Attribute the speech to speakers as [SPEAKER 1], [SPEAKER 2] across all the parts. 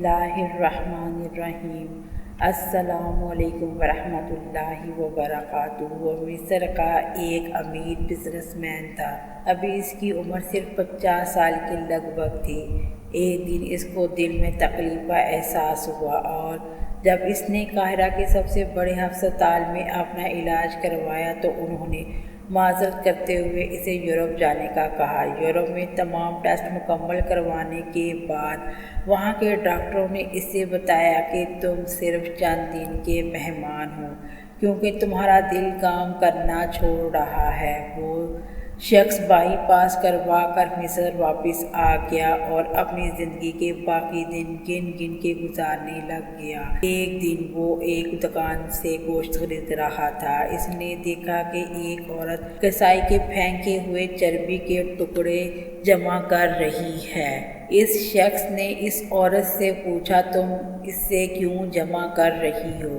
[SPEAKER 1] اللہ الرحمن الرحیم۔ السلام علیکم ورحمۃ اللہ وبرکاتہ۔ وہ مصر کا ایک امیر بزنس مین تھا۔ ابھی اس کی عمر صرف 50 سال کے لگ بھگ تھی۔ ایک دن اس کو دل میں تکلیف کا احساس ہوا اور جب اس نے قاہرہ کے سب سے بڑے ہسپتال میں اپنا علاج کروایا تو انہوں نے معذرت کرتے ہوئے اسے یورپ جانے کا کہا۔ یورپ میں تمام ٹیسٹ مکمل کروانے کے بعد وہاں کے ڈاکٹروں نے اسے بتایا کہ تم صرف چند دن کے مہمان ہو کیونکہ تمہارا دل کام کرنا چھوڑ رہا ہے۔ وہ شخص بائی پاس کروا کر مصر واپس آ گیا اور اپنی زندگی کے باقی دن گن گن کے گزارنے لگ گیا۔ ایک دن وہ ایک دکان سے گوشت خرید رہا تھا۔ اس نے دیکھا کہ ایک عورت کسائی کے پھینکے ہوئے چربی کے ٹکڑے جمع کر رہی ہے۔ اس شخص نے اس عورت سے پوچھا، تم اس سے کیوں جمع کر رہی ہو؟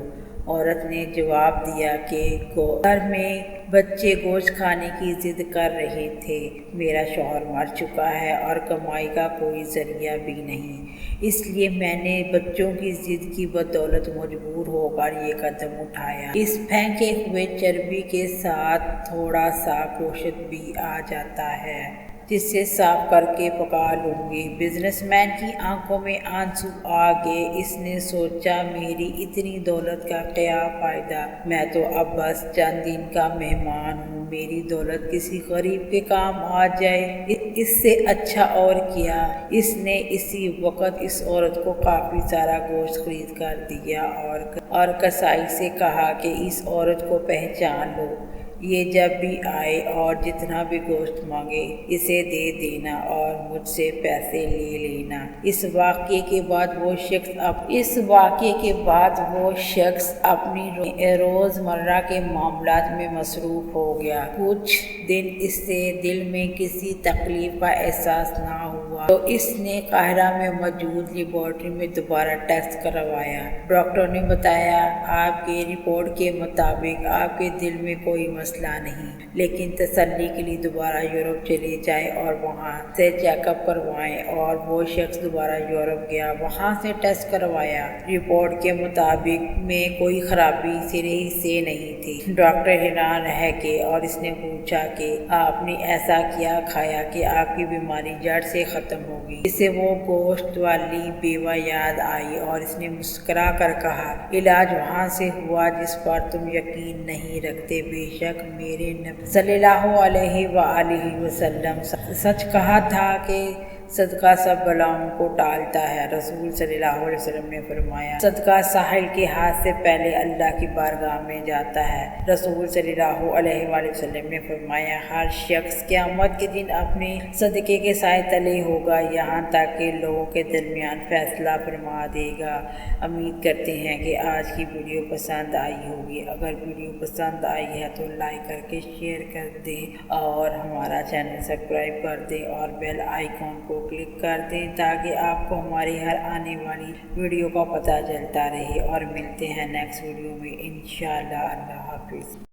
[SPEAKER 1] عورت نے جواب دیا کہ گھر میں بچے گوشت کھانے کی ضد کر رہے تھے۔ میرا شوہر مر چکا ہے اور کمائی کا کوئی ذریعہ بھی نہیں، اس لیے میں نے بچوں کی ضد کی بدولت مجبور ہو کر یہ قدم اٹھایا۔ اس پھینکے ہوئے چربی کے ساتھ تھوڑا سا گوشت بھی آ جاتا ہے جسے صاف کر کے پکا لوں گی۔ بزنس مین کی آنکھوں میں آنسو آ گئے۔ اس نے سوچا، میری اتنی دولت کا کیا فائدہ؟ میں تو اب بس چند دن کا مہمان ہوں۔ میری دولت کسی غریب کے کام آ جائے اس سے اچھا اور کیا۔ اس نے اسی وقت اس عورت کو کافی سارا گوشت خرید کر دیا اور کسائی سے کہا کہ اس عورت کو پہچان لو، یہ جب بھی آئے اور جتنا بھی گوشت مانگے اسے دے دینا اور مجھ سے پیسے لے لینا۔ اس واقعے کے بعد وہ شخص اپنی روزمرہ کے معاملات میں مصروف ہو گیا۔ کچھ دن اس سے دل میں کسی تکلیف کا احساس نہ ہوا تو اس نے قاہرہ میں موجود لیبارٹری میں دوبارہ ٹیسٹ کروایا۔ ڈاکٹر نے بتایا، آپ کی رپورٹ کے مطابق آپ کے دل میں کوئی مسئلہ نہیں، لیکن تسلی کے لیے دوبارہ یورپ چلے جائیں اور وہاں سے چیک اپ کروائیں۔ اور وہ شخص دوبارہ یورپ گیا، وہاں سے ٹیسٹ کروایا۔ رپورٹ کے مطابق میں کوئی خرابی سرے سے نہیں تھی۔ ڈاکٹر حیران رہ گئے اور اس نے پوچھا کہ آپ نے ایسا کیا کھایا کہ آپ کی بیماری جڑ سے ختم ہوگی؟ اسے وہ گوشت والی بیوہ یاد آئی اور اس نے مسکرا کر کہا، علاج وہاں سے ہوا جس پر تم یقین نہیں رکھتے۔ بے شک میرے نبی صلی اللہ علیہ وآلہ وسلم سچ کہا تھا کہ صدقہ سب بلاؤں کو ٹالتا ہے۔ رسول صلی اللہ علیہ وسلم نے فرمایا، صدقہ ساحل کے ہاتھ سے پہلے اللہ کی بارگاہ میں جاتا ہے۔ رسول صلی اللہ علیہ وآلہ وسلم نے فرمایا، ہر شخص قیامت کے دن اپنے صدقے کے سائے تلے ہوگا یہاں تک کہ لوگوں کے درمیان فیصلہ فرما دے گا۔ امید کرتے ہیں کہ آج کی ویڈیو پسند آئی ہوگی۔ اگر ویڈیو پسند آئی ہے تو لائک کر کے شیئر کر دیں اور ہمارا چینل سبسکرائب کر دیں اور بیل آئیکن کو کلک کر دیں تاکہ آپ کو ہماری ہر آنے والی ویڈیو کا پتہ چلتا رہے۔ اور ملتے ہیں نیکسٹ ویڈیو میں انشاءاللہ۔ اللہ حافظ۔